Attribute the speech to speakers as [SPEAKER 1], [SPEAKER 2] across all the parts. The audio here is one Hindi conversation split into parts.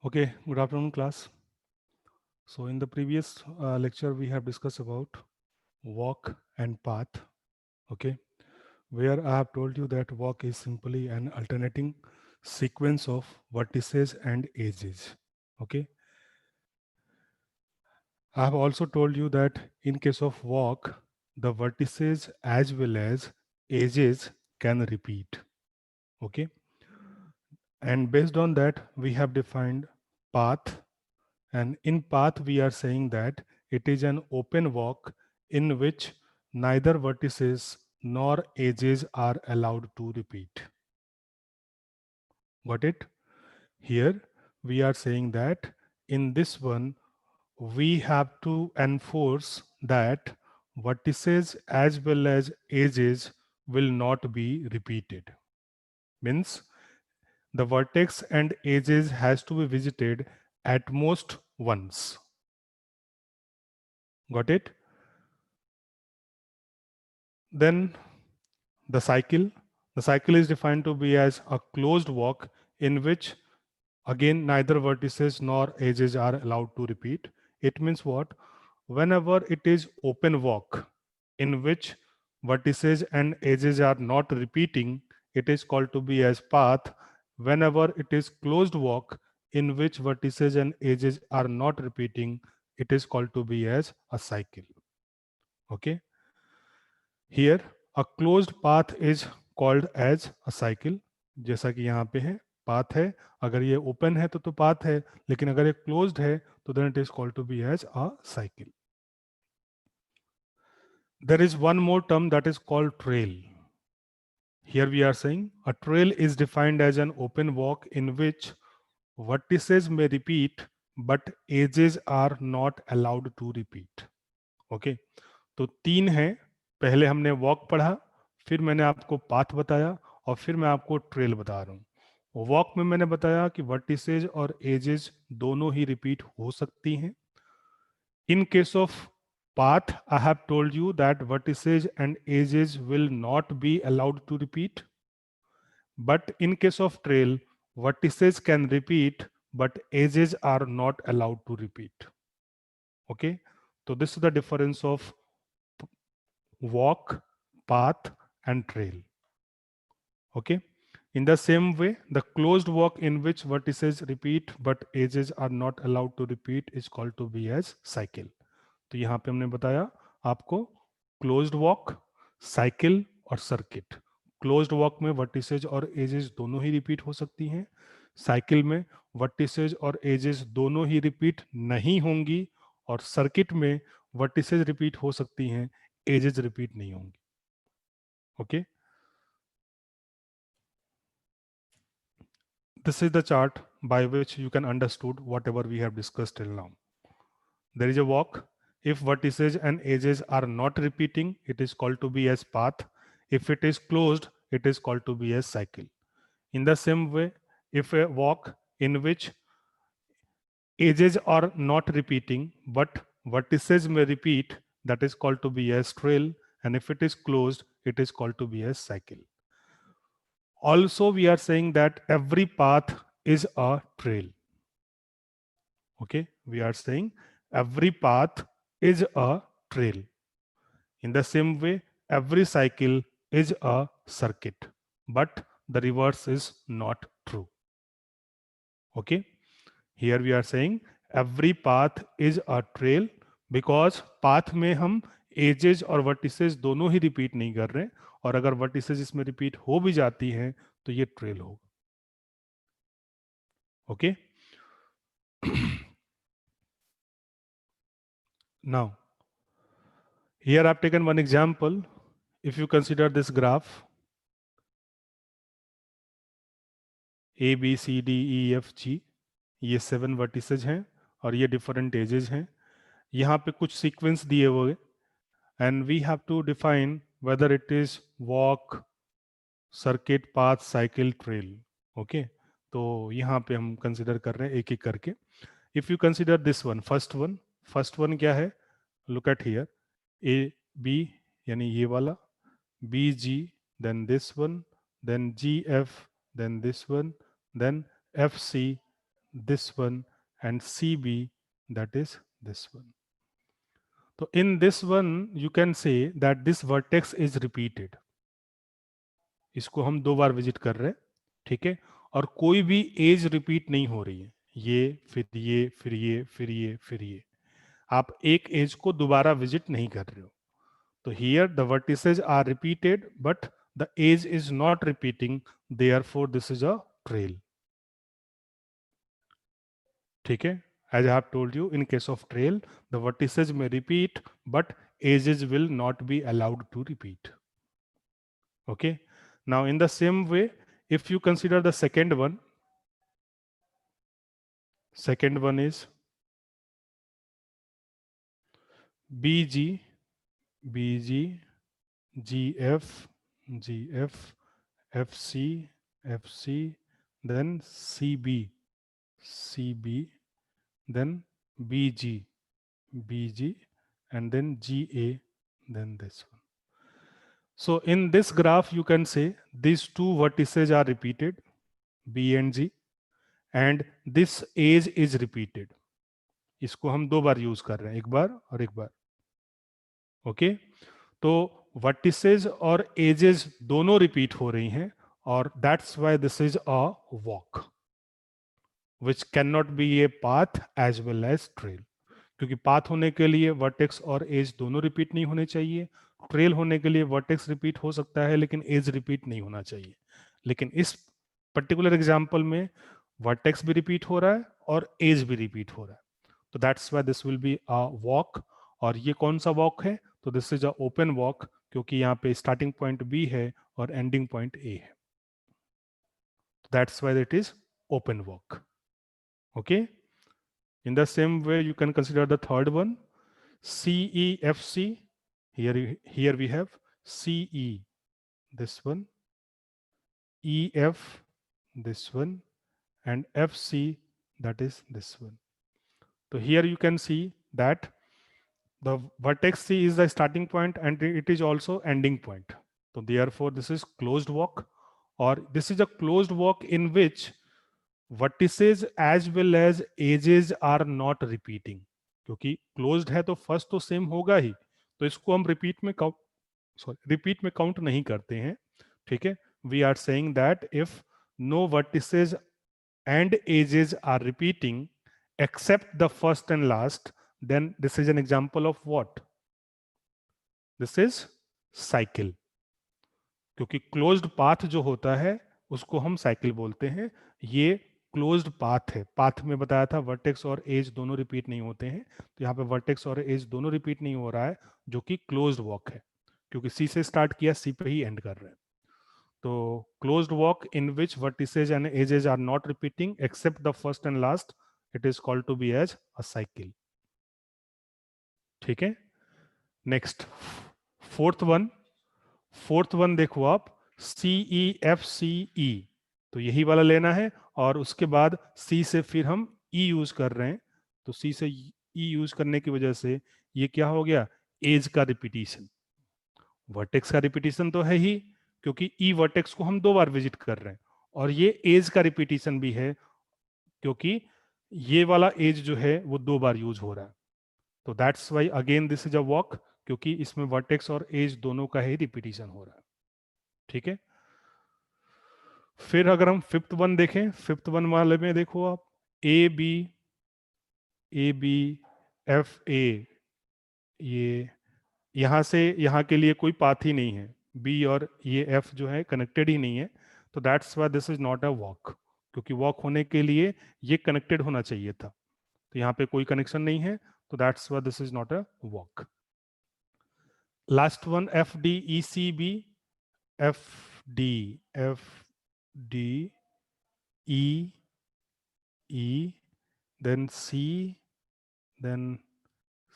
[SPEAKER 1] Okay, good afternoon, class. So, in the previous lecture, we have discussed about walk and path. Okay, where I have told you that walk is simply an alternating sequence of vertices and edges. Okay, I have also told you that in case of walk, the vertices as well as edges can repeat. Okay, and based on that, we have defined path. And in path, we are saying that it is an open walk in which neither vertices nor edges are allowed to repeat. Got it? Here, we are saying that in this one, we have to enforce that vertices as well as edges will not be repeated. Means the vertex and edges has to be visited at most once. Got it? Then the cycle is defined to be as a closed walk in which again neither vertices nor edges are allowed to repeat. It means what? Whenever it is open walk in which vertices and edges are not repeating, it is called to be as path. Whenever it is closed walk in which vertices and edges are not repeating, it is called to be as a cycle. Okay. Here a closed path is called as a cycle. जैसा कि यहाँ पे है path है, अगर ये open है तो path है, लेकिन अगर ये closed है तो then it is called to be as a cycle. There is one more term that is called trail. Here we are saying a trail is defined as an open walk in which vertices may repeat but edges are not allowed to repeat. Okay, तो तीन है. पहले हमने वॉक पढ़ा, फिर मैंने आपको पाथ बताया और फिर मैं आपको ट्रेल बता रहा हूँ. वॉक में मैंने बताया कि वर्टिसेज और एजेस दोनों ही रिपीट हो सकती हैं. इन case of path, I have told you that vertices and edges will not be allowed to repeat. But in case of trail, vertices can repeat, but edges are not allowed to repeat. Okay, so this is the difference of walk, path, and trail. Okay. In the same way, the closed walk in which vertices repeat but edges are not allowed to repeat is called to be as cycle. तो यहाँ पे हमने बताया आपको क्लोज्ड वॉक, साइकिल और सर्किट. क्लोज्ड वॉक में वर्टिसेज और एजेस दोनों ही रिपीट हो सकती हैं. साइकिल में वर्टिसेज और एजेस दोनों ही रिपीट नहीं होंगी और सर्किट में वर्टिसेज रिपीट हो सकती हैं, एजेस रिपीट नहीं होंगी. Okay. This is the chart by which you can understood whatever we have discussed till now. There is a walk. If vertices and edges are not repeating, it is called to be as path. If it is closed, it is called to be as cycle. In the same way, if a walk in which edges are not repeating, but vertices may repeat, that is called to be as trail. And if it is closed, it is called to be as cycle. Also, we are saying that every path is a trail. Okay, we are saying every path is a trail. In the same way, every cycle is a circuit, but the reverse is not true. Okay, here we are saying every path is a trail because path में हम एजेस और वर्टिसेस दोनों ही रिपीट नहीं कर रहे, और अगर वर्टिसेस इसमें रिपीट हो भी जाती हैं तो ये ट्रेल होगा. Okay. Now, here I've taken one example. If you consider this graph, A B C D E F G, ये 7 वर्टिसेज हैं और ये डिफरेंट एजेस हैं. यहाँ पे कुछ सीक्वेंस दिए हुए and we have to define whether it is walk, circuit, path, cycle, trail. Okay, तो यहाँ पे हम कंसिडर कर रहे हैं एक एक करके. If you consider this one, first one क्या है? Look at here, A B यानी ये वाला, B G, then this one, then G F, then this one, then F C, this one, and CB, that is this one. So in this one, you can say that this vertex is repeated. इसको हम 2 बार विजिट कर रहे हैं, ठीक है, और कोई भी एज रिपीट नहीं हो रही है, ये फिर ये फिर ये फिर ये फिर ये, आप एक एज को दोबारा विजिट नहीं कर रहे हो. तो here the vertices are repeated but the edge is not repeating, therefore this is a trail. ठीक है, as I have told you, in case of trail, the vertices may repeat, but edges will not be allowed to repeat. Okay. Now, in the same way, if you consider the second one is BG, BG, GF, GF, FC, FC, then CB, CB, then BG, BG, and then GA, then this one. So in this graph, you can say these two vertices are repeated, B and G, and this edge is repeated. इसको हम 2 बार यूज कर रहे हैं, एक बार और एक बार. ओके, तो वर्टिसेज और एजेस दोनों रिपीट हो रही हैं, और that's why this is a walk which can not be a path as well as trail. क्योंकि पाथ होने के लिए वर्टेक्स और एज दोनों रिपीट नहीं होने चाहिए, ट्रेल होने के लिए वर्टेक्स रिपीट हो सकता है लेकिन एज रिपीट नहीं होना चाहिए. लेकिन इस पर्टिकुलर एग्जांपल में वर्टेक्स भी रिपीट हो रहा है और एज भी रिपीट हो रहा है. तो that's why this will be a walk. और ये कौन सा वॉक है? तो this is a open walk, क्योंकि यहाँ पे स्टार्टिंग पॉइंट बी है और एंडिंग पॉइंट ए है. That's why it is open walk. Okay. In the same way, you can consider the third one, CEFC. Here we have CE, this one, EF, this one, and FC, that is this one. So here you can see that the vertex C is the starting point and it is also ending point. So therefore, this is closed walk, or this is a closed walk in which vertices as well as edges are not repeating. क्योंकि क्लोज्ड है तो फर्स्ट तो सेम होगा ही, तो इसको हम रिपीट में काउंट नहीं करते हैं. ठीक है, we are saying that if no vertices and edges are repeating except the first and last, then this is an example of what? This is cycle. क्योंकि क्लोज्ड पाथ जो होता है उसको हम साइकिल बोलते हैं. ये क्लोज्ड पाथ है. पाथ में बताया था वर्टेक्स और एज दोनों रिपीट नहीं होते हैं, तो यहाँ पे वर्टेक्स और एज दोनों रिपीट नहीं हो रहा है, जो कि क्लोज्ड वॉक है. क्योंकि सी से स्टार्ट किया, सी पे ही एंड कर रहे हैं. तो closed walk in which vertices and edges are not repeating except the first and last, it is called to be as a cycle. ठीक है. नेक्स्ट फोर्थ वन देखो आप, CEFCE. तो यही वाला लेना है, और उसके बाद C से फिर हम E यूज कर रहे हैं. तो C से E यूज करने की वजह से ये क्या हो गया? एज का रिपीटिशन. वर्टेक्स का रिपीटिशन तो है ही, क्योंकि E वर्टेक्स को हम 2 बार विजिट कर रहे हैं, और ये एज का रिपीटिशन भी है, क्योंकि ये वाला एज जो है वो 2 बार यूज हो रहा है. तो that's why again this is a walk, क्योंकि इसमें वर्टेक्स और एज दोनों का ही रिपीटिशन हो रहा है. ठीक है. फिर अगर हम फिफ्थ वन देखें, फिफ्थ वन वाले में देखो आप, ए बी एफ ए, ये यहां से यहां के लिए कोई पाथ ही नहीं है. बी और ये एफ जो है कनेक्टेड ही नहीं है. तो that's why this is not a walk, क्योंकि वॉक होने के लिए ये कनेक्टेड होना चाहिए था. तो यहाँ पे कोई कनेक्शन नहीं है, तो that's why this is not a walk. Last one, FDECB, FDE, then C, then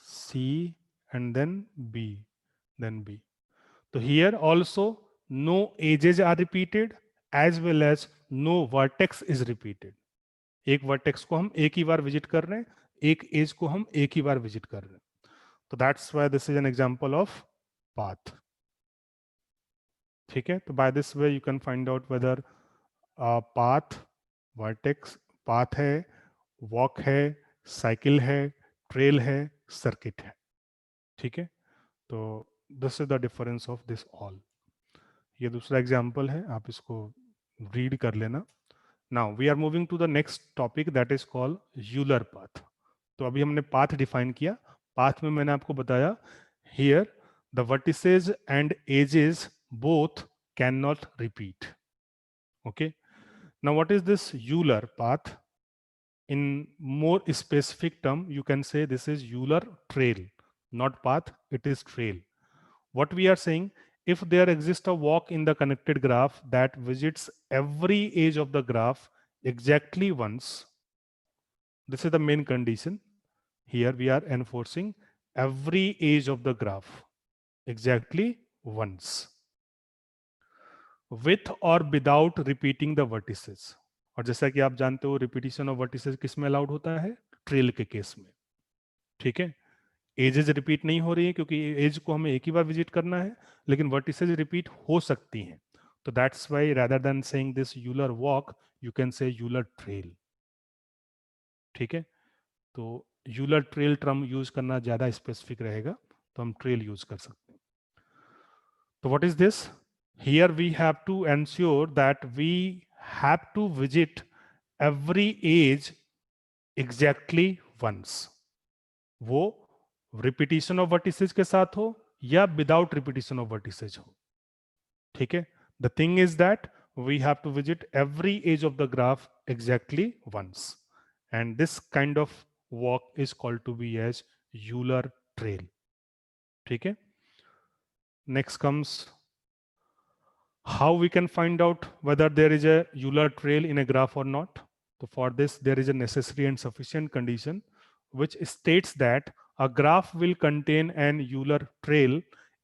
[SPEAKER 1] C, and then B, then B. So here also no edges are repeated as well as no vertex is repeated. एक वर्टेक्स को हम एक ही बार विजिट कर रहे हैं, एक एज को हम एक ही बार विजिट कर रहे हैं. तो that's why this is an example of path. ठीक है. तो by this way you can find out whether path vertex path है वॉक है, साइकिल है, ट्रेल है, सर्किट है। ठीक है, तो this is the difference of this all. ये दूसरा एग्जाम्पल है, आप इसको रीड कर लेना। Now we are moving to the next topic that is called Euler path. तो अभी हमने पाथ डिफाइन किया। पाथ में मैंने आपको बताया here the vertices and edges both can not repeat. Okay, now what is this Euler path? In more specific term, you can say this is Euler trail, not path, it is trail. What we are saying, if there exists a walk in the connected graph that visits every edge of the graph exactly once, this is the main condition. Here we are enforcing every edge of the graph exactly once, with or without repeating the vertices. और जैसा कि आप जानते हो रिपीटिशन ऑफ वर्टिसेस किस में अलाउड होता है? ट्रेल के केस में। ठीक है, एजेस रिपीट नहीं हो रही है क्योंकि एज को हमें एक ही बार विजिट करना है, लेकिन वर्टिसेज रिपीट हो सकती हैं। तो that's why rather than saying this Euler walk, you can say Euler trail. ठीक है, तो यूलर ट्रेल टर्म यूज करना ज्यादा स्पेसिफिक रहेगा, तो हम ट्रेल यूज कर सकते हैं। तो what is this? Here we have to ensure that we have to visit every edge exactly once. वो रिपीटिशन ऑफ वर्टिसेज के साथ हो या विदाउट रिपीटिशन ऑफ वर्टिसेज हो। ठीक है, the thing is that we have to visit every edge of the graph exactly once, and this kind of walk is called to be as Euler trail. ठीक है, next comes how we can find out whether there is a Euler trail in a graph or not. So for this there is a necessary and sufficient condition which states that a graph will contain an Euler trail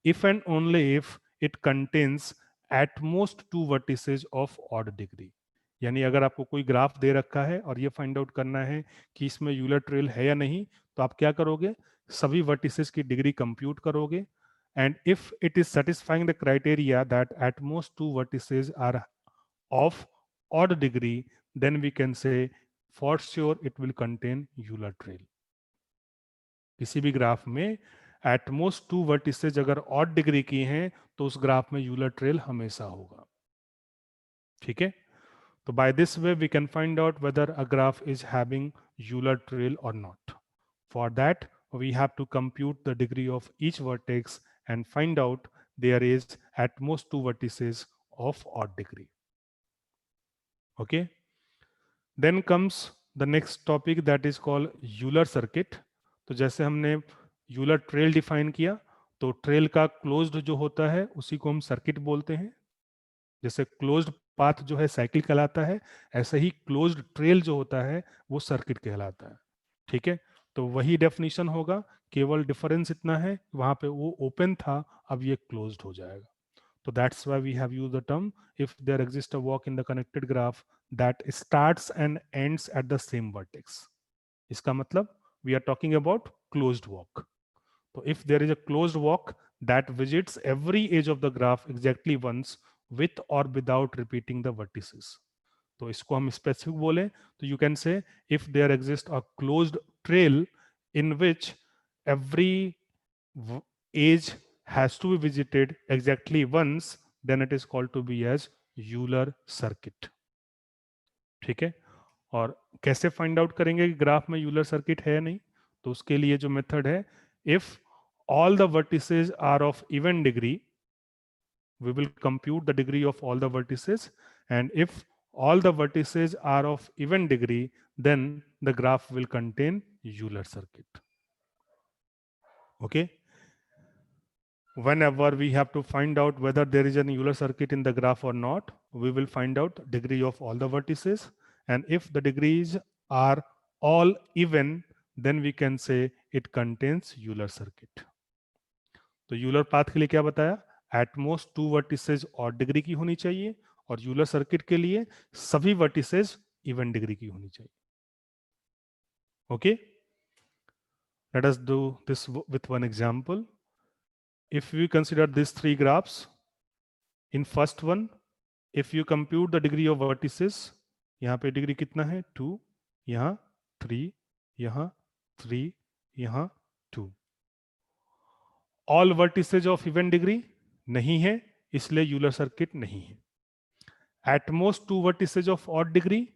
[SPEAKER 1] if and only if it contains at most two vertices of odd degree. यानी अगर आपको कोई ग्राफ दे रखा है और ये फाइंड आउट करना है कि इसमें यूलर ट्रेल है या नहीं, तो आप क्या करोगे? सभी वर्टिसेस की डिग्री कंप्यूट करोगे, and if it is satisfying the criteria that at most two vertices are of odd degree, then we can say for sure it will contain Euler trail. किसी भी ग्राफ में at most two vertices अगर odd degree की हैं तो उस ग्राफ में Euler trail हमेशा होगा। ठीक है, तो by this way we can find out whether a graph is having Euler trail or not. For that we have to compute the degree of each vertex and find out there is at most two vertices of odd degree. Okay, then comes the next topic that is called Euler circuit. तो जैसे हमने Euler trail define किया, तो ट्रेल का क्लोज्ड जो होता है उसी को हम सर्किट बोलते हैं। जैसे क्लोज्ड पाथ जो है साइकिल कहलाता है, ऐसे ही क्लोज्ड ट्रेल जो होता है वो सर्किट कहलाता है। ठीक है, तो वही डेफिनेशन होगा, केवल डिफरेंस इतना है, वहां पे वो ओपन था, अब ये क्लोज्ड हो जाएगा। तो that's why we have used the term if there exist a walk in the connected graph that starts and ends at the same vertex. इसका मतलब we are talking about closed walk. तो if there is a closed walk that visits every edge of the graph exactly once with or without repeating the vertices, तो इसको हम स्पेसिफिक बोले तो you can say if there exists a closed trail in which every edge has to be visited exactly once, then it is called to be as Euler circuit. ठीक है, और कैसे फाइंड आउट करेंगे कि ग्राफ में यूलर सर्किट है या नहीं? तो उसके लिए जो मेथड है, if all the vertices are of even degree, we will compute the degree of all the vertices, and if all the vertices are of even degree, then the graph will contain Euler circuit. Okay, whenever we have to find out whether there is an Euler circuit in the graph or not, we will find out degree of all the vertices, and if the degrees are all even, then we can say it contains Euler circuit. तो यूलर पाथ के लिए क्या बताया? एट मोस्ट टू वर्टिसेज और डिग्री की होनी चाहिए, और यूलर सर्किट के लिए सभी वर्टिसेज इवन डिग्री की होनी चाहिए। Okay, let us do this with one example. If we consider this three graphs, in first one if you compute the degree of vertices, यहाँ पे डिग्री कितना है? 2, यहाँ 3, यहाँ 3, यहाँ 2। All vertices of even degree नहीं है, इसलिए यूलर सर्किट नहीं है। At most 2 vertices of odd degree,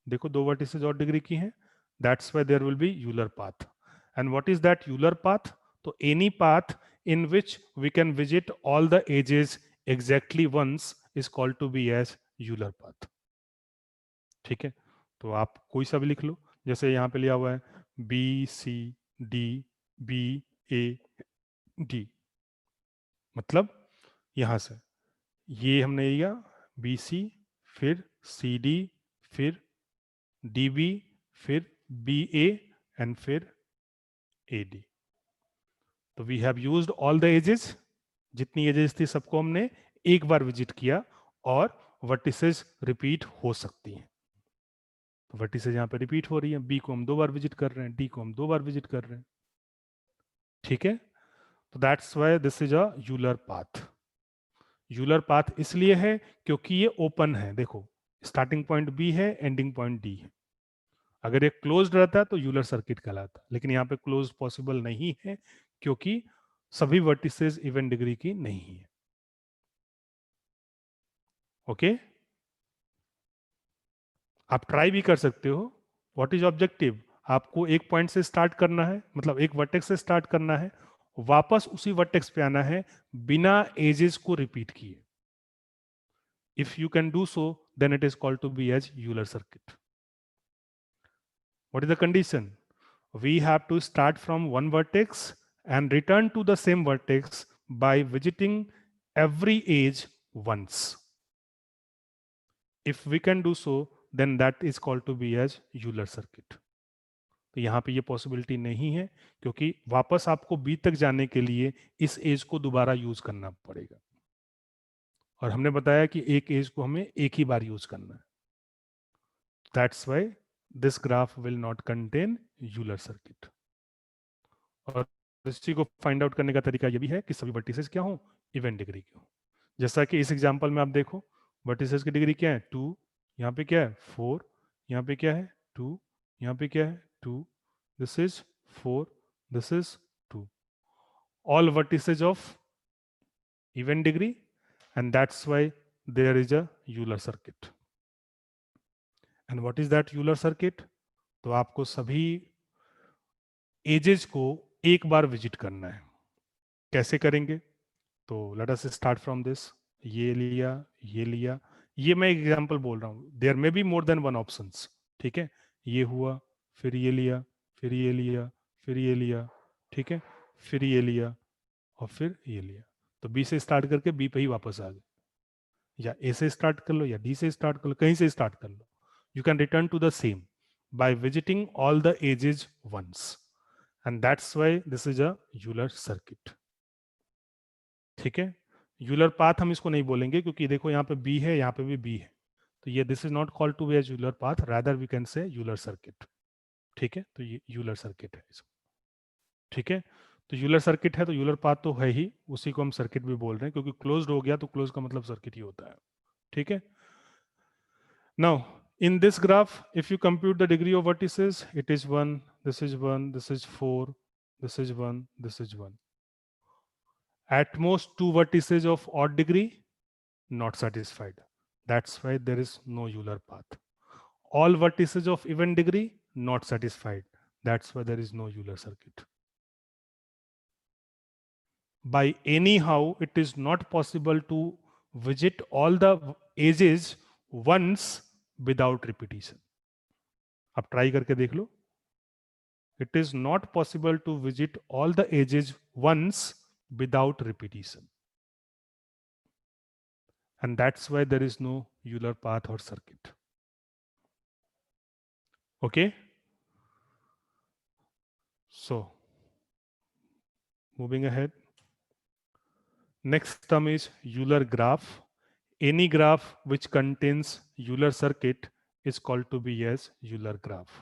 [SPEAKER 1] देखो 2 वर्टिसेज ऑड डिग्री की हैं, that's why there will be Euler path. And what is that Euler path? तो any path in which we can visit all the edges exactly once is called to be as Euler path. ठीक है, तो आप कोई सा भी लिख लो, जैसे यहाँ पे लिया हुआ है B C D B A D, मतलब यहां से ये हमने लिया बी सी, फिर सी डी, फिर डी बी, फिर बी ए एंड फिर ए डी। तो we have used all the edges, जितनी एजेस थी सबको हमने एक बार विजिट किया, और वर्टिसेस रिपीट हो सकती हैं। तो वर्टिसेस यहाँ पे रिपीट हो रही है, बी को हम 2 बार विजिट कर रहे हैं, डी को हम 2 बार विजिट कर रहे हैं। ठीक है, तो that's why this is a Euler path. Euler path इसलिए है क्योंकि ये ओपन है, देखो स्टार्टिंग पॉइंट बी है, एंडिंग पॉइंट डी है। अगर ये क्लोज्ड रहता तो यूलर सर्किट कहलाता, लेकिन यहाँ पे क्लोज पॉसिबल नहीं है क्योंकि सभी वर्टिसेस इवन डिग्री की नहीं है। ओके, आप ट्राई भी कर सकते हो। What is objective? आपको एक पॉइंट से स्टार्ट करना है, मतलब एक वर्टेक्स से स्टार्ट करना है, वापस उसी वर्टेक्स पे आना है बिना एजेस को रिपीट किए। If you can do so then it is called to be as Euler circuit. What is the condition? We have to start from one vertex and return to the same vertex by visiting every edge once. If we can do so, then that is called to be as Euler circuit. तो यहाँ पे ये पॉसिबिलिटी नहीं है क्योंकि वापस आपको बी तक जाने के लिए इस एज को दोबारा यूज करना पड़ेगा, और हमने बताया कि एक एज को हमें एक ही बार यूज करना है। That's why this graph will not contain Euler circuit. और इसी को फाइंड आउट करने का तरीका ये भी है कि सभी वर्टिसेस क्या हो, इवन डिग्री के हो। जैसा कि इस एग्जांपल में आप देखो, वर्टिसेस की डिग्री क्या है 2, यहाँ पे क्या है 4, यहाँ पे क्या है 2, यहाँ पे क्या है 2, this is 4, this is 2, all vertices of even degree, and that's why there is a Euler circuit. And what is that Euler circuit? तो आपको सभी एजेस को एक बार विजिट करना है। कैसे करेंगे? तो let us start from this. ये लिया, ये लिया, ये मैं एग्जांपल बोल रहा हूँ, there may be more than one options. ठीक है, ये हुआ, फिर ये लिया, फिर ये लिया, फिर ये लिया, ठीक है, फिर ये लिया, और फिर ये लिया। तो बी से स्टार्ट करके बी पे ही वापस आ गए, या ए से स्टार्ट कर लो या डी से स्टार्ट कर लो, कहीं से स्टार्ट कर लो। You can return to the same by visiting all the edges once, and that's why this is a Euler circuit. ठीक है, यूलर पाथ हम इसको नहीं बोलेंगे क्योंकि देखो यहाँ पे बी है, यहाँ पे भी बी है, तो ये this is not called to be as Euler path, rather we can say Euler circuit. ठीक है, तो ये यूलर सर्किट है इसको। ठीक है, तो यूलर सर्किट है तो यूलर पाथ तो है ही, उसी को हम सर्किट भी बोल रहे हैं क्योंकि क्लोज्ड हो गया तो क्लोज का मतलब सर्किट ही होता है। ठीक है, now in this graph if you compute the degree of vertices, it is 1, this is 1, this is 4, this is 1, this is 1. At most 2 vertices of odd degree, not satisfied. That's why there is no Euler path. All vertices of even degree, not satisfied. That's why there is no Euler circuit. By anyhow, it is not possible to visit all the edges once without repetition. अब ट्राई करके देख लो. It is not possible to visit all the edges once without repetition. And that's why there is no Euler path or circuit. Okay? So, moving ahead. Next term is Euler graph. Any graph which contains Euler circuit is called to be as Euler graph.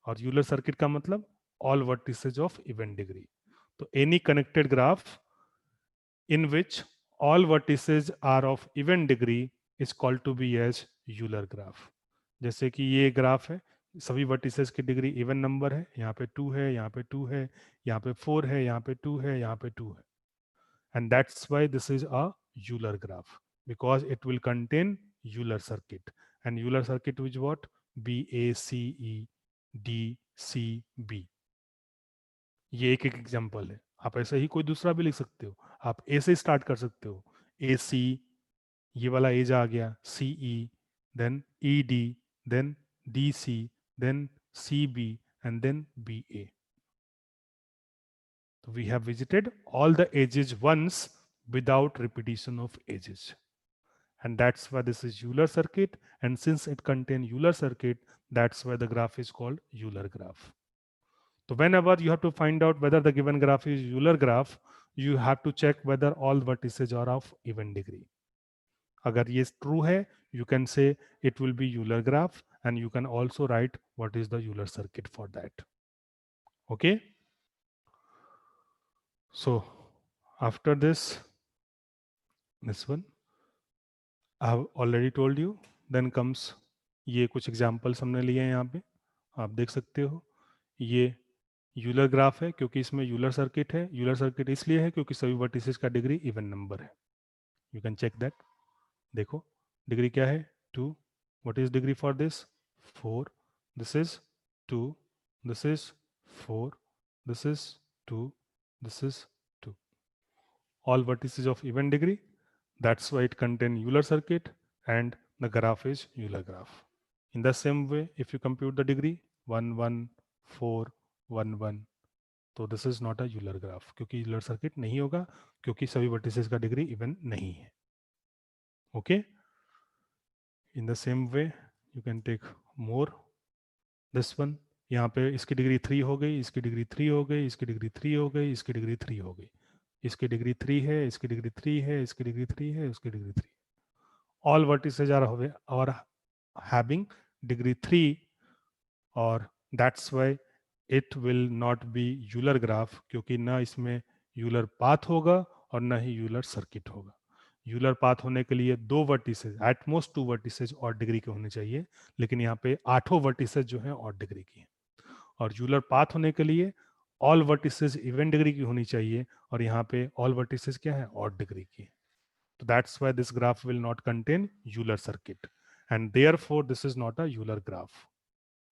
[SPEAKER 1] और Euler circuit का मतलब all vertices of even degree. तो any connected graph in which all vertices are of even degree is called to be as Euler graph. जैसे कि ये ग्राफ है सभी वर्टिसेस की डिग्री इवन नंबर है, यहाँ पे 2 है, यहाँ पे 2 है, यहाँ पे 4 है, यहाँ पे 2 है, यहाँ पे 2 है, and that's why this is a Euler graph, because it will contain Euler circuit, and Euler circuit which what, B A C E D C B. ये एक एक एग्जांपल है, आप ऐसे ही कोई दूसरा भी लिख सकते हो, आप ए से स्टार्ट कर सकते हो, ए सी, ये वाला एज आ गया, C E, then E D, then D C, then C B, and then B A. So we have visited all the edges once without repetition of edges. And that's why this is Euler circuit. And since it contains Euler circuit, that's why the graph is called Euler graph. So whenever you have to find out whether the given graph is Euler graph, you have to check whether all vertices are of even degree. Agar yes true hai, you can say it will be Euler graph, and you can also write what is the Euler circuit for that. Okay. So after this one I have already told you. Then comes ये कुछ एग्जाम्पल्स हमने लिए हैं यहाँ पे, आप देख सकते हो. ये यूलर ग्राफ है क्योंकि इसमें यूलर सर्किट है. यूलर सर्किट इसलिए है क्योंकि सभी वर्टिसेस का डिग्री इवन नंबर है. You can check that. देखो डिग्री क्या है, 2. What is degree for this, 4. This is 2, this is 4, this is 2, this is 2. All vertices of even degree. That's why it contains Euler circuit, and the graph is Euler graph. In the same way, if you compute the degree 1 1 4 1 1, तो this is not a Euler graph क्योंकि Euler circuit नहीं होगा क्योंकि सभी vertices का degree even नहीं है. Okay. In the same way, you can take more. This one, यहाँ पे इसकी डिग्री 3 हो गई, इसकी डिग्री 3 हो गई, इसकी डिग्री 3 हो गई, इसकी डिग्री 3 हो गई, इसकी डिग्री 3 है, इसकी डिग्री 3 है, इसकी डिग्री 3 है, इसकी degree 3. All vertices are having degree 3, और that's why it will not be Euler graph क्योंकि ना इसमें Euler path होगा और ना ही Euler circuit होगा. यूलर पाथ होने के लिए 2 वर्टिसेज, एट मोस्ट 2 वर्टिसेज और डिग्री के होने चाहिए, लेकिन यहाँ पे 8 वर्टिसेज जो है और डिग्री की है. और यूलर पाथ होने के लिए ऑल वर्टिसेज इवन डिग्री की होनी चाहिए, और यहाँ पे ऑल वर्टिसेज क्या है, और डिग्री की. तो that's why this graph will not contain Euler circuit, and therefore this is not a Euler graph.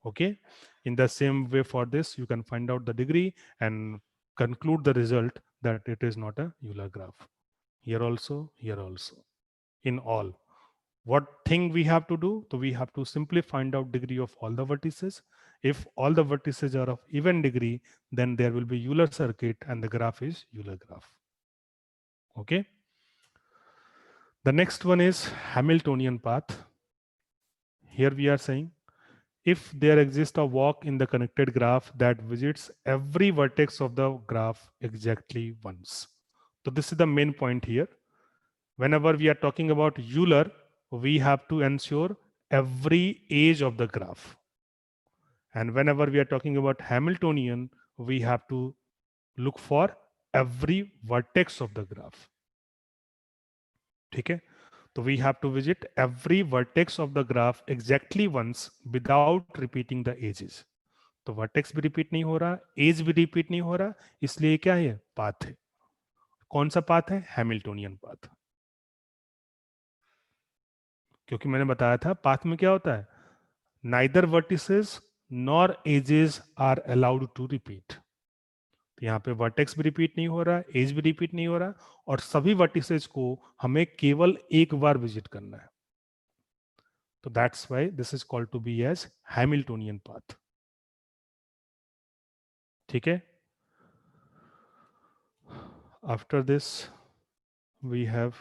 [SPEAKER 1] Okay. In the same way, for this you can find out the degree and conclude the result that it is not a Euler graph. Here also, here also, in all. What thing we have to do? So we have to simply find out degree of all the vertices. If all the vertices are of even degree, then there will be Euler circuit and the graph is Euler graph. Okay. The next one is Hamiltonian path. Here we are saying, if there exists a walk in the connected graph that visits every vertex of the graph exactly once. So this is the main point here. Whenever we are talking about Euler, we have to ensure every edge of the graph. And whenever we are talking about Hamiltonian, we have to look for every vertex of the graph. ठीक है. So we have to visit every vertex of the graph exactly once without repeating the edges. तो वर्टेक्स भी रिपीट नहीं हो रहा, एज भी रिपीट नहीं हो रहा, इसलिए क्या है, पाथ है. कौन सा पाथ है, हैमिल्टोनियन पाथ. क्योंकि मैंने बताया था पाथ में क्या होता है, neither vertices nor edges are allowed to repeat. यहाँ पे वर्टेक्स भी रिपीट नहीं हो रहा, एज भी रिपीट नहीं हो रहा, और सभी वर्टिसेस को हमें केवल एक बार विजिट करना है. तो that's why this is called to be as Hamiltonian path. ठीक है. After this we have,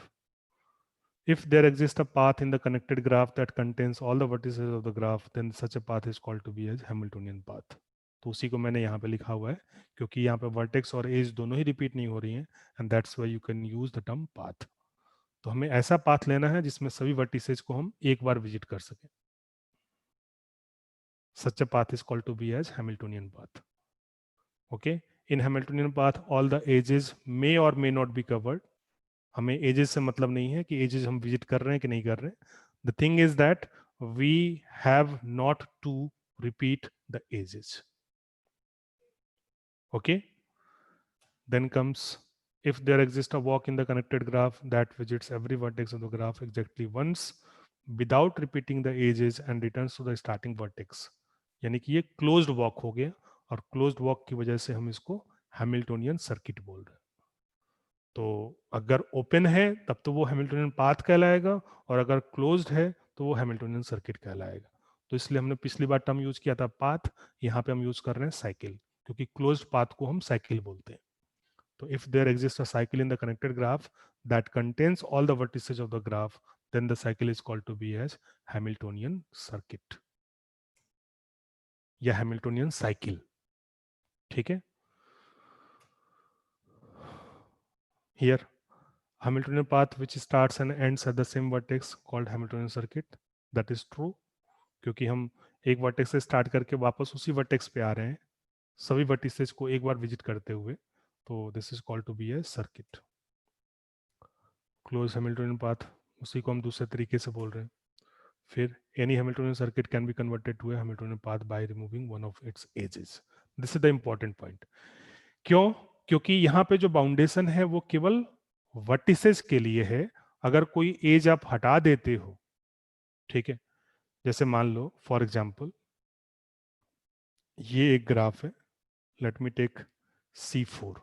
[SPEAKER 1] if there exists a path in the connected graph that contains all the vertices of the graph, then such a path is called to be as Hamiltonian path. तो उसी को मैंने यहाँ पे लिखा हुआ है क्योंकि यहाँ पे वर्टेक्स और एज दोनों ही रिपीट नहीं हो रही हैं, and that's why you can use the term path. तो हमें ऐसा पाथ लेना है जिसमें सभी वर्टिसेज को हम एक बार विजिट कर सकें. Such a path is called to be as Hamiltonian path. Okay. In Hamiltonian path, all the edges may or may not be covered. हमें एजेस से मतलब नहीं है कि एजेस हम विजिट कर रहे हैं कि नहीं कर रहे हैं. The thing is that we have not to repeat the edges. Okay, then comes if there exists a walk in the connected graph that visits every vertex of the graph exactly once without repeating the edges and returns to the starting vertex, यानी कि ये क्लोज्ड वॉक हो गया, और क्लोज्ड वॉक की वजह से हम इसको हैमिल्टोनियन सर्किट बोल रहे हैं। तो अगर ओपन है तब तो वो हैमिल्टोनियन पाथ कहलाएगा, और अगर क्लोज्ड है तो वो हैमिल्टोनियन सर्किट कहलाएगा। तो इसलिए हमने पिछली बार टर्म यूज किया था पाथ, यहाँ पे हम यूज कर रहे हैं साइकिल, क्योंकि क्लोज्ड पाथ को हम साइकिल बोलते हैं। So if there exists a cycle in the connected graph that contains all the vertices of the graph, then the cycle is called to be as Hamiltonian circuit या Hamiltonian cycle. ठीक है? Here, Hamiltonian path which starts and ends at the same vertex called Hamiltonian circuit. That is true, क्योंकि हम एक वर्टेक्स से स्टार्ट करके वापस उसी वर्टेक्स पे आ रहे हैं सभी वर्टिसेस को एक बार विजिट करते हुए, तो this is called to be a circuit. Close Hamiltonian path, उसी को हम दूसरे तरीके से बोल रहे हैं। फिर any Hamiltonian circuit can be converted to a Hamiltonian path by removing one of its edges. This is the important point. क्यों? क्योंकि यहाँ पे जो बाउंडेशन है वो केवल वर्टिसेस के लिए है। अगर कोई एज आप हटा देते हो, ठीक है, जैसे मान लो फॉर एग्जांपल ये एक ग्राफ है, let me take C4,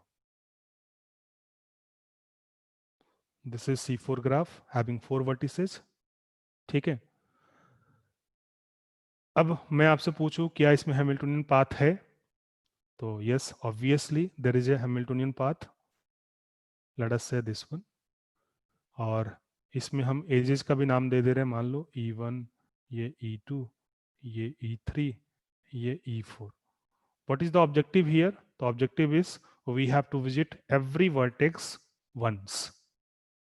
[SPEAKER 1] this is C4 graph having 4 vertices, ठीक है। अब मैं आपसे पूछूं क्या इसमें हैमिल्टोनियन पाथ है, तो yes obviously there is a Hamiltonian path, let us say this one, और इसमें हम एजेस का भी नाम दे दे रहे हैं, मान लो E1, ये E2, ये E3, ये E4। What is the objective here? The objective is we have to visit every vertex once.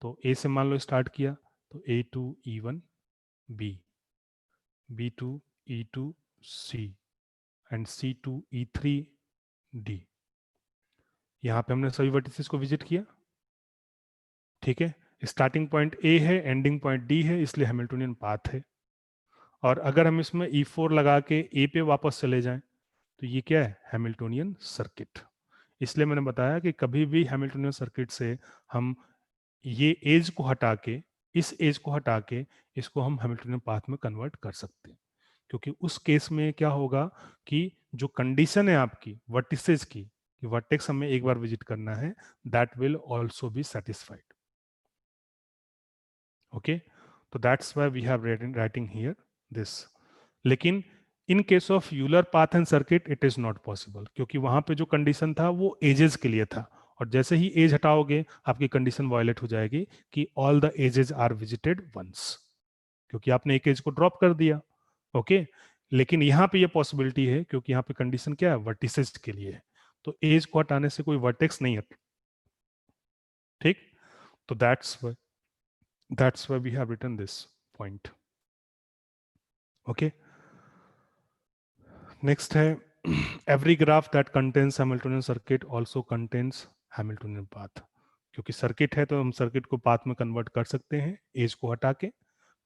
[SPEAKER 1] तो ए से मान लो स्टार्ट किया, तो A2 E1 B, B2 E2 C and C2 E3 D। यहाँ पे हमने सभी वर्टिसेस को विजिट किया, ठीक है। स्टार्टिंग पॉइंट ए है, एंडिंग पॉइंट डी है, इसलिए हैमिल्टोनियन पाथ है। और अगर हम इसमें E4 लगा के ए पे वापस चले जाएं तो ये क्या है? Hamiltonian circuit. इसलिए मैंने बताया कि कभी भी हैमिल्टोनियन सर्किट से हम ये एज को हटा के, इस एज को हटा के इसको हम हैमिल्टोनियन पाथ में कन्वर्ट कर सकते हैं, क्योंकि उस केस में क्या होगा कि जो कंडीशन है आपकी वर्टिसेस की कि वर्टेक्स हमें एक बार विजिट करना है, that will also be satisfied. Okay, तो that's why we have writing here this. लेकिन in case of Euler path and circuit it is not possible, क्योंकि वहां पे जो कंडीशन था वो एजेस के लिए था, और जैसे ही एज हटाओगे आपकी कंडीशन वायलेट हो जाएगी कि all the edges are visited once, क्योंकि आपने एक एज को ड्रॉप कर दिया। ओके, लेकिन यहाँ पे ये पॉसिबिलिटी है, क्योंकि यहाँ पे कंडीशन क्या है? वर्टिसेस के लिए है, तो एज को हटाने से कोई वर्टेक्स नहीं है, ठीक। तो that's why we have written this point. Okay, next है every graph that contains Hamiltonian circuit also contains Hamiltonian path। क्योंकि सर्किट है तो हम सर्किट को पाथ में कन्वर्ट कर सकते हैं एज को हटा के,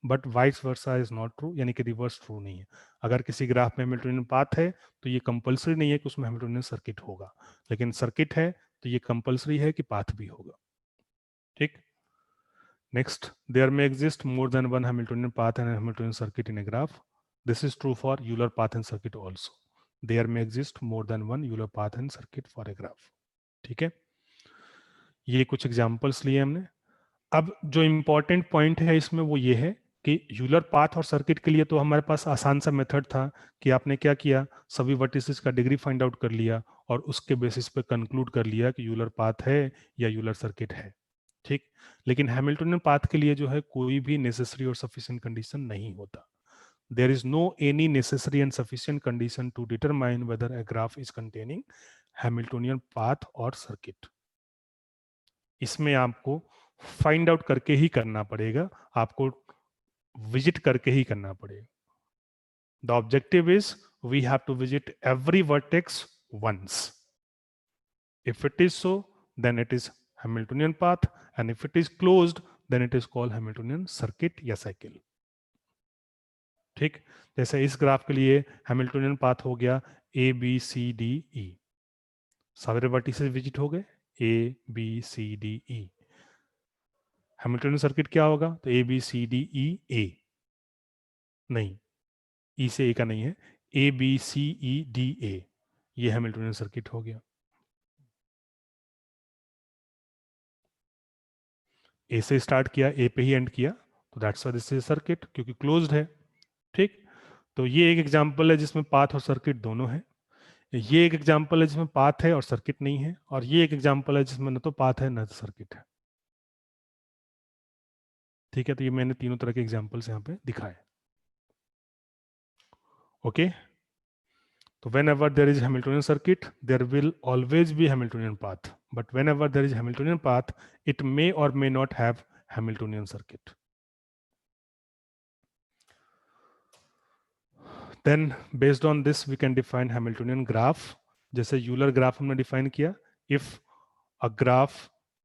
[SPEAKER 1] but vice versa is not true, यानी कि रिवर्स ट्रू नहीं है। अगर किसी ग्राफ में हैमिल्टोनियन पाथ है तो ये कंपलसरी नहीं है कि उसमें हैमिल्टोनियन सर्किट होगा, लेकिन सर्किट है तो ये कंपलसरी है कि पाथ भी होगा, ठीक। Next, there may exist more than one Hamiltonian path and a Hamiltonian circuit in a graph. This is true for Euler path and circuit also. There may exist more than one Euler path and circuit for a graph. ठीक है, ये कुछ एग्जांपल्स लिए हमने। अब जो इंपॉर्टेंट पॉइंट है इसमें वो ये है कि यूलर पाथ और सर्किट के लिए तो हमारे पास आसान सा मेथड था कि आपने क्या किया, सभी वर्टिसेस का डिग्री फाइंड आउट कर लिया और उसके बेसिस पे कंक्लूड कर लिया कि यूलर पाथ है या यूलर सर्किट है, ठीक। लेकिन हैमिल्टोनियन पाथ के लिए जो है कोई भी नेसेसरी और सफिशिएंट कंडीशन नहीं होता। There is no any necessary and sufficient condition to determine whether a graph is containing Hamiltonian path और सर्किट। इसमें आपको फाइंड आउट करके ही करना पड़ेगा, आपको विजिट करके ही करना पड़ेगा। The objective is we have to visit every vertex once. If it is so then it is Hamiltonian path, and if it is closed then it is called Hamiltonian circuit या cycle, ठीक, जैसे इस ग्राफ के लिए हैमिल्टोनियन पाथ हो गया ए बी सी डी ई, सारे वर्टिसेस विजिट हो गए A B C D E. Hamiltonian circuit क्या होगा, तो ए बी सी डी ई ए, नहीं ई से ए का नहीं है, ए B C E D A, ये हैमिल्टोनियन सर्किट हो गया। ए से स्टार्ट किया, ए पे ही एंड किया, तो that's why this is circuit, क्योंकि क्लोज्ड है। ठीक, तो ये एक एग्जांपल है जिसमें पाथ और सर्किट दोनों है। ये एक एग्जांपल है जिसमें पाथ है और सर्किट नहीं है, और ये एक एग्जांपल है जिसमें न तो पाथ है न तो सर्किट है। ठीक है, तो ये मैंने तीनों तरह के एग्जांपल्स यहाँ पे दिखाए। ओके, तो whenever there is Hamiltonian circuit, there will always be Hamiltonian path. But whenever there is Hamiltonian path, it may or may not have Hamiltonian circuit. Then based on this, we can define Hamiltonian graph. जैसे Euler graph हमने define किया, if a graph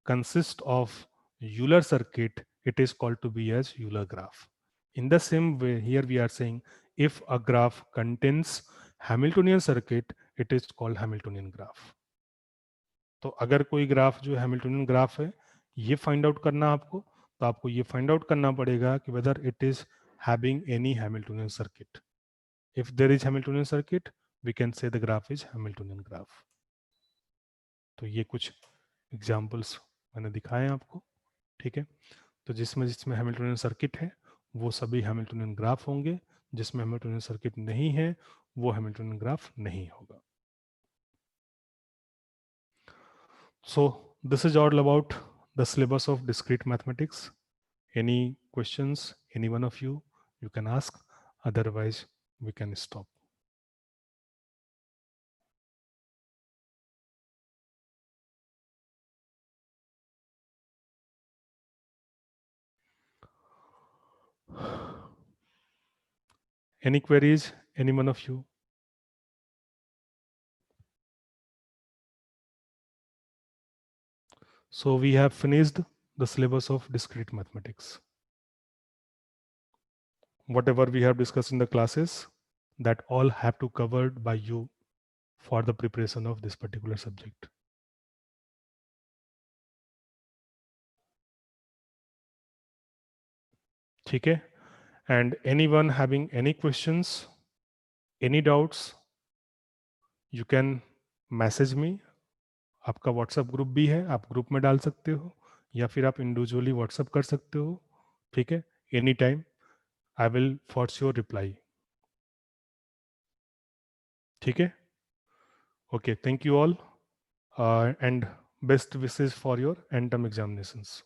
[SPEAKER 1] consists of Euler circuit, it is called to be as Euler graph. In the same way, here we are saying if a graph contains Hamiltonian circuit, it is called Hamiltonian graph. तो अगर कोई ग्राफ जो हैमिल्टोनियन ग्राफ है, ये फाइंड आउट करना आपको, तो आपको ये फाइंड आउट करना पड़ेगा कि whether it is having any Hamiltonian circuit. If there is Hamiltonian circuit, we can say the graph is Hamiltonian graph. तो ये कुछ एग्जांपल्स मैंने दिखाए हैं आपको। ठीक है, तो जिसमें जिसमें हैमिल्टोनियन सर्किट है वो सभी हैमिल्टोनियन ग्राफ होंगे, जिसमें हैमिल्टोनियन सर्किट नहीं है वो हैमिल्टोनियन ग्राफ नहीं होगा। So this is all about the syllabus of discrete mathematics. Any questions, any one of you can ask, otherwise we can stop. Any queries, any one of you? So we have finished the syllabus of discrete mathematics. Whatever we have discussed in the classes, that all have to covered by you for the preparation of this particular subject. ठीक है, and anyone having any questions, any doubts, you can message me. आपका व्हाट्सएप ग्रुप भी है, आप ग्रुप में डाल सकते हो या फिर आप इंडिविजुअली व्हाट्सएप कर सकते हो। ठीक है, any time I will force your reply. ठीक है, okay, thank you all and best wishes for your end term examinations.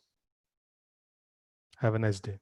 [SPEAKER 1] Have a nice day.